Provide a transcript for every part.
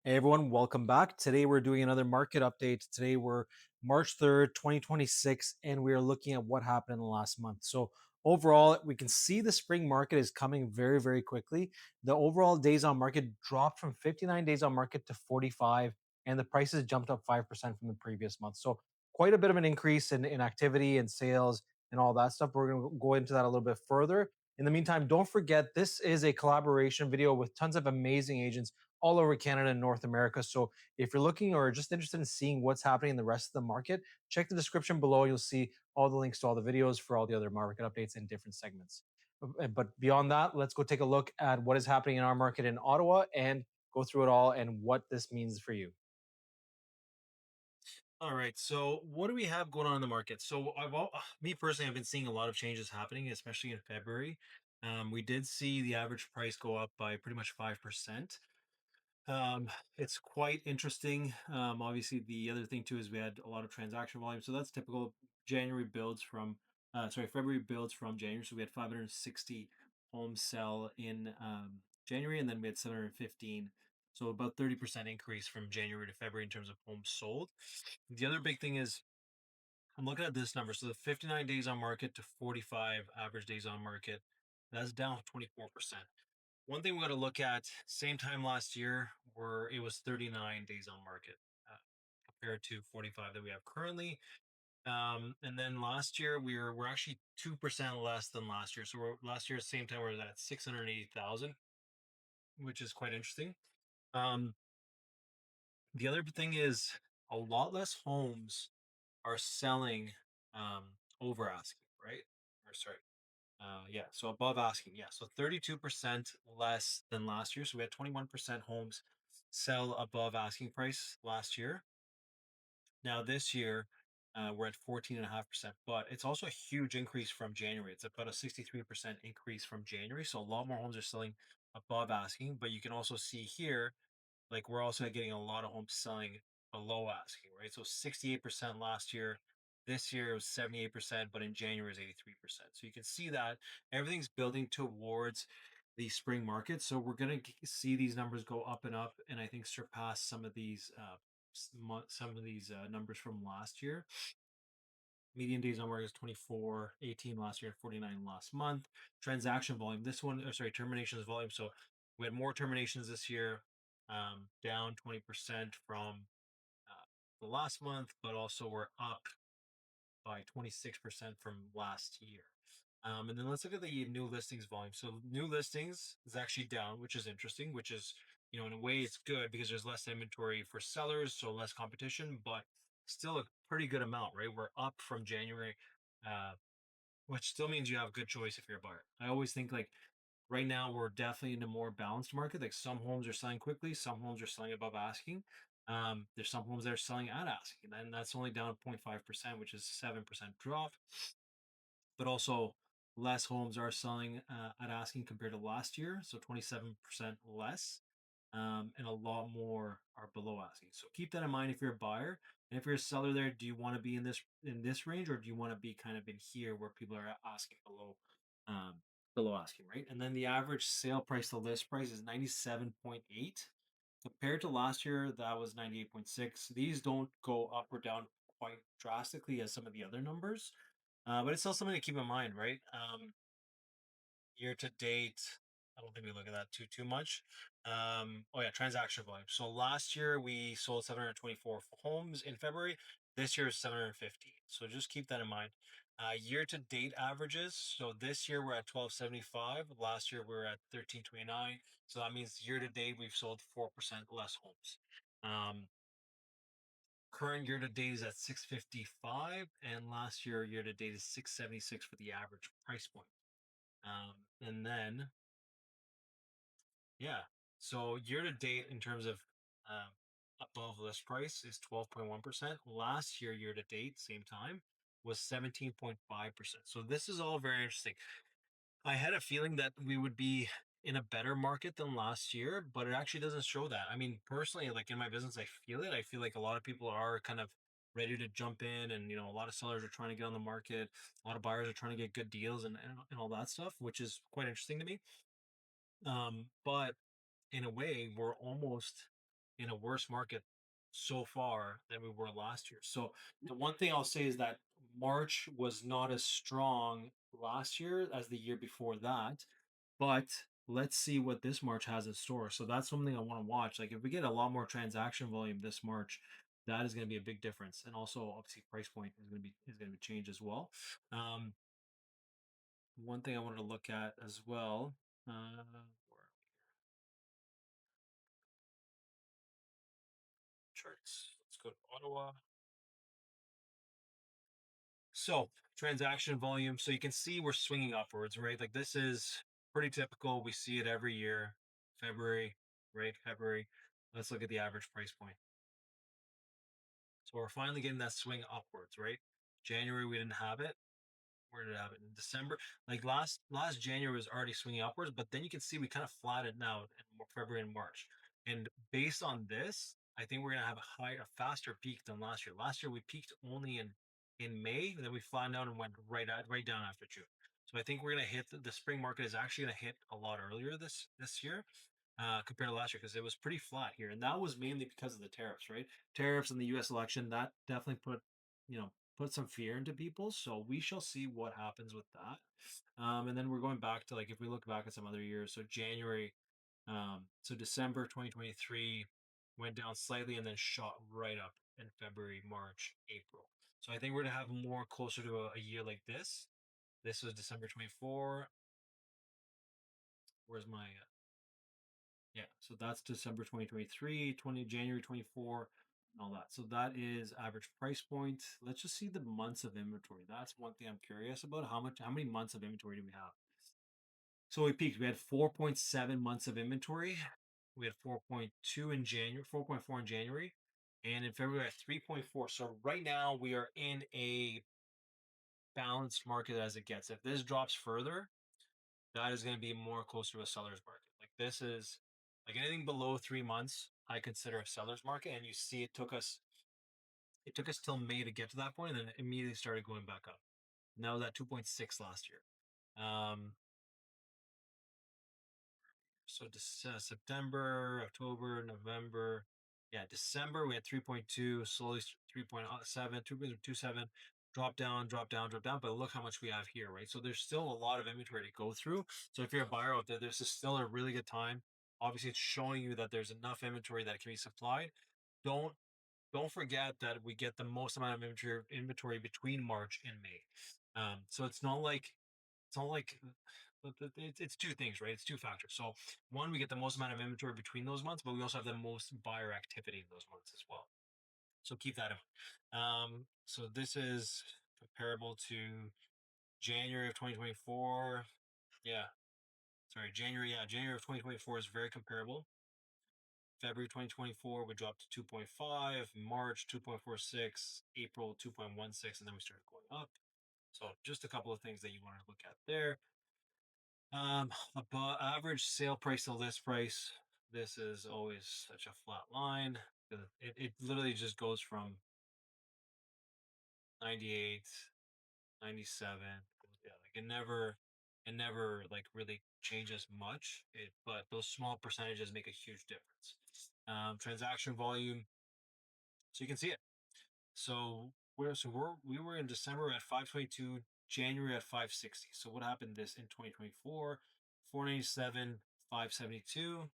Hey everyone, welcome back. Today we're doing another market update. Today we're March 3rd, 2026, and we are looking at what happened in the last month. So overall, we can see the spring market is coming very, very quickly. The overall days on market dropped from 59 days on market to 45, and the prices jumped up 5% from the previous month. So quite a bit of an increase in activity and sales and all that stuff. We're going to go into that a little bit further. In the meantime, don't forget this is a collaboration video with tons of amazing agents all over Canada and North America. So if you're looking or just interested in seeing what's happening in the rest of the market, check the description below. You'll see all the links to all the videos for all the other market updates in different segments. But beyond that, let's go take a look at what is happening in our market in Ottawa and go through it all and what this means for you. All right. So what do we have going on in the market? So me personally, I've been seeing a lot of changes happening, especially in February. We did see the average price go up by pretty much 5%. It's quite interesting. Obviously, the other thing too is we had a lot of transaction volume, so that's typical. January builds from, February builds from January. So we had 560 homes sell in January, and then we had 715. So about 30% increase from January to February in terms of homes sold. The other big thing is I'm looking at this number. So the 59 days on market to 45 average days on market, that's down 24%. One thing we got to look at, same time last year, where it was 39 days on market uh, compared to 45 that we have currently. And then last year we're actually 2% less than last year. So last year same time we were at 680,000, which is quite interesting. Um, the other thing is a lot less homes are selling over asking, right? Or sorry, yeah, so above asking, yeah. So 32% less than last year. So we had 21% homes sell above asking price last year. Now this year, we're at 14.5%, but it's also a huge increase from January. It's about a 63% increase from January. So a lot more homes are selling above asking, but you can also see here like we're also getting a lot of homes selling below asking, right? So 68% last year. This year it was 78%, but in January it was 83%. So you can see that everything's building towards the spring market. So we're going to see these numbers go up and up, and I think surpass some of these numbers from last year. Median days on market is 24, 18 last year, 49 last month. Transaction volume, this one, or sorry, terminations volume. So we had more terminations this year, down 20% from uh, the last month, but also we're up by 26% from last year. And then let's look at the new listings volume. So new listings is actually down, which is interesting, which is, in a way it's good because there's less inventory for sellers, so less competition, but still a pretty good amount, right? We're up from January, uh, which still means you have a good choice if you're a buyer. I always think like right now we're definitely in a more balanced market. Like some homes are selling quickly, some homes are selling above asking. There's some homes that are selling at asking, and that's only down 0.5%, which is 7% drop. But also less homes are selling at asking compared to last year, so 27% less, and a lot more are below asking. So keep that in mind if you're a buyer, and if you're a seller there, do you want to be in this range, or do you want to be kind of in here where people are asking um, below asking, right? And then the average sale price to list price is 97.8. Compared to last year, that was 98.6. These don't go up or down quite drastically as some of the other numbers, but it's still something to keep in mind, right? Year to date, I don't think we look at that too much. Oh yeah, transaction volume. So last year we sold 724 homes in February. This year is 750. So just keep that in mind. Year to date averages. So this year we're at 1275. Last year we were at 1329. So that means year to date we've sold 4% less homes. Um, Current year to date is at 655, and last year to date is 676 for the average price point. And then yeah, so year to date in terms of um, above list price is 12.1%. Last year to date, same time, was 17.5%. So this is all very interesting. I had a feeling that we would be in a better market than last year, but it actually doesn't show that. I mean, personally, like in my business, I feel it. I feel like a lot of people are kind of ready to jump in, and a lot of sellers are trying to get on the market. A lot of buyers are trying to get good deals and all that stuff, which is quite interesting to me. But in a way, we're almost in a worse market so far than we were last year. So the one thing I'll say is that March was not as strong last year as the year before that, but let's see what this March has in store. So that's something I want to watch. Like if we get a lot more transaction volume this March, that is going to be a big difference. And also obviously price point is going to be changed as well. Um, one thing I wanted to look at as well. Where charts? Let's go to Ottawa. So transaction volume. So you can see we're swinging upwards, right? Like this is pretty typical. We see it every year. February, right? February. Let's look at the average price point. So we're finally getting that swing upwards, right? January we didn't have it. Where did it happen? In December? Like last January was already swinging upwards, but then you can see we kind of flattened out in February and March. And based on this, I think we're gonna have a faster peak than last year. Last year we peaked only in May, and then we flattened out and went right down after June. So I think we're gonna hit the spring market is actually gonna hit a lot earlier this year compared to last year because it was pretty flat here, and that was mainly because of the tariffs, right? Tariffs and the U.S. election that definitely put some fear into people. So we shall see what happens with that. And then we're going back to like if we look back at some other years, so January, so December 2023 went down slightly and then shot right up in February, March, April. So I think we're gonna have more closer to a year like this. This was December 24. Where's my yeah, so that's December 2023, 20 January 24, and all that. So that is average price point. Let's just see the months of inventory. That's one thing I'm curious about. How many months of inventory do we have? So we peaked. We had 4.7 months of inventory. We had 4.2 in January, 4.4 in January, and in February at 3.4. So right now we are in a balanced market as it gets. If this drops further, that is going to be more closer to a seller's market. Like this is like anything below 3 months, I consider a seller's market. And you see, it took us till May to get to that point, and then it immediately started going back up. Now that 2.6 last year. Um, so September, October, November, yeah, December we had 3.2, slowly 3.7, 2.27, drop down, drop down, drop down. But look how much we have here, right? So there's still a lot of inventory to go through. So if you're a buyer out there, this is still a really good time. Obviously, it's showing you that there's enough inventory that can be supplied. Don't don't forget that we get the most amount of inventory between March and May. So it's not like it's two things, right? It's two factors. So one, we get the most amount of inventory between those months, but we also have the most buyer activity in those months as well. So keep that in mind. So this is comparable to January of 2024. Yeah, sorry, January. Yeah, January of 2024 is very comparable. February 2024, we dropped to 2.5, March 2.46, April 2.16, and then we started going up. So just a couple of things that you want to look at there. About average sale price to list price. This is always such a flat line. It literally just goes from 98, 97. Yeah, like it never like really changes much. But those small percentages make a huge difference. Transaction volume. So you can see it. We were in December at 522, January at 560. So what happened this in 2024? 497, 572,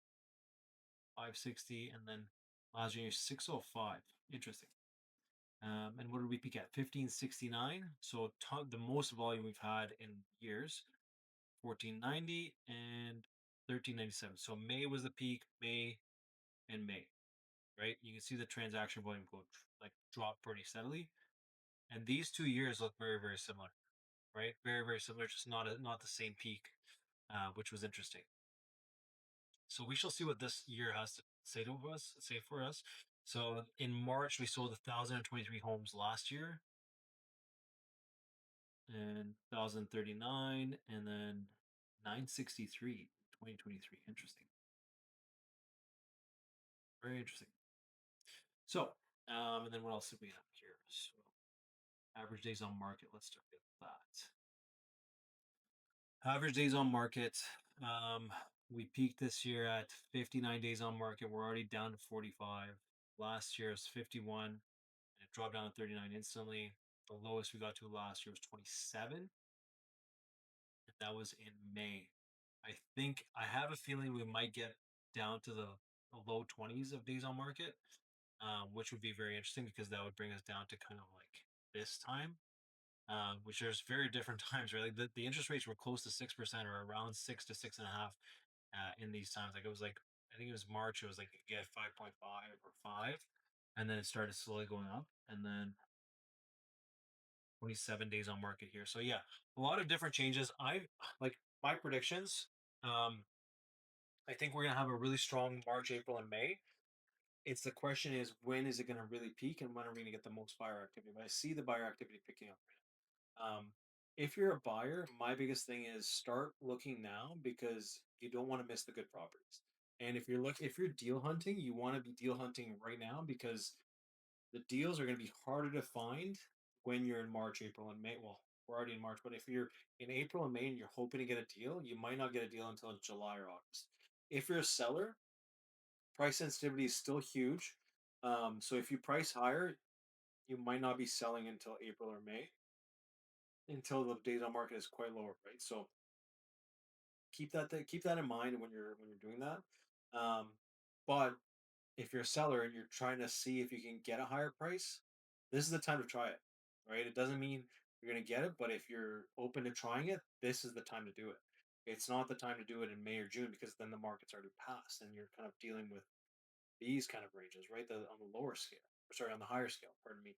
560, and then last January 605. Interesting. And what did we peak at? 1569. So the most volume we've had in years. 1490 and 1397. So May was the peak, May and May, right? You can see the transaction volume go like drop pretty steadily. And these 2 years look very, very similar, right? Very, very similar, just not the same peak, which was interesting. So we shall see what this year has to say for us. So in March, we sold 1,023 homes last year and 1,039 and then 963 2023. Interesting. Very interesting. So, and then what else did we have here? So average days on market. Let's start with that. Average days on market. We peaked this year at 59 days on market. We're already down to 45. Last year was 51, and it dropped down to 39 instantly. The lowest we got to last year was 27, and that was in May. I have a feeling we might get down to the low 20s of days on market, which would be very interesting because that would bring us down to kind of like this time, which there's very different times, right? Like the interest rates were close to 6% or around 6 to 6.5 in these times. Like it was like I think it was March. It was like you get 5.5 or 5, and then it started slowly going up, and then 27 days on market here. So yeah, a lot of different changes. I like my predictions. Um, I think we're gonna have a really strong March, April, and May. It's the question is when is it gonna really peak and when are we gonna get the most buyer activity? But I see the buyer activity picking up right now. If you're a buyer, my biggest thing is start looking now because you don't want to miss the good properties. And if you're deal hunting, you want to be deal hunting right now because the deals are going to be harder to find when you're in March, April, and May. Well, we're already in March, but if you're in April and May and you're hoping to get a deal, you might not get a deal until July or August. If you're a seller, price sensitivity is still huge. So if you price higher, you might not be selling until April or May until the days on market is quite lower, right? So keep that in mind when you're doing that. Um, but if you're a seller and you're trying to see if you can get a higher price, this is the time to try it, right? It doesn't mean you're going to get it, but if you're open to trying it, this is the time to do it. It's not the time to do it in May or June because then the market's already passed and you're kind of dealing with these kind of ranges, right? On the lower scale, or sorry, on the higher scale, pardon me.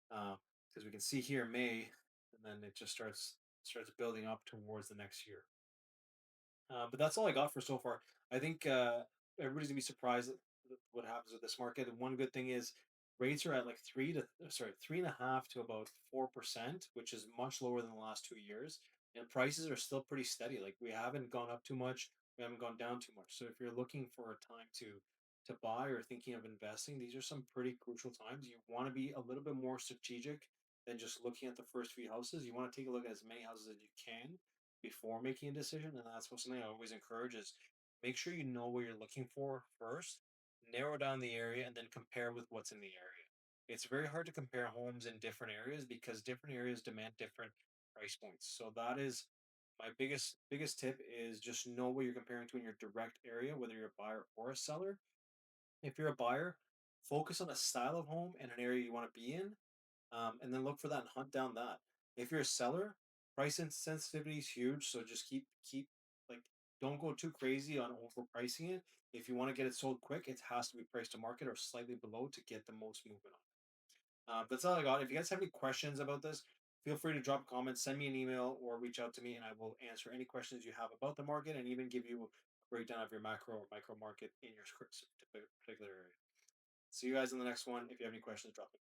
Because we can see here May, and then it just starts building up towards the next year. But that's all I got for so far. I think everybody's gonna be surprised at what happens with this market. And one good thing is rates are at like 3.5 to about 4%, which is much lower than the last 2 years. And prices are still pretty steady. Like we haven't gone up too much, we haven't gone down too much. So if you're looking for a time to buy or thinking of investing, these are some pretty crucial times. You want to be a little bit more strategic than just looking at the first few houses. You want to take a look at as many houses as you can before making a decision. And that's what something I always encourage is make sure you know what you're looking for first, narrow down the area, and then compare with what's in the area. It's very hard to compare homes in different areas because different areas demand different price points. So that is my biggest tip is just know what you're comparing to in your direct area, whether you're a buyer or a seller. If you're a buyer, focus on a style of home and an area you want to be in, and then look for that and hunt down that. If you're a seller, sensitivity is huge, so just keep like don't go too crazy on overpricing it. If you want to get it sold quick, it has to be priced to market or slightly below to get the most movement on. That's all I got. If you guys have any questions about this, feel free to drop comments, send me an email, or reach out to me, and I will answer any questions you have about the market and even give you a breakdown of your macro or micro market in your particular area. See you guys in the next one. If you have any questions, drop it.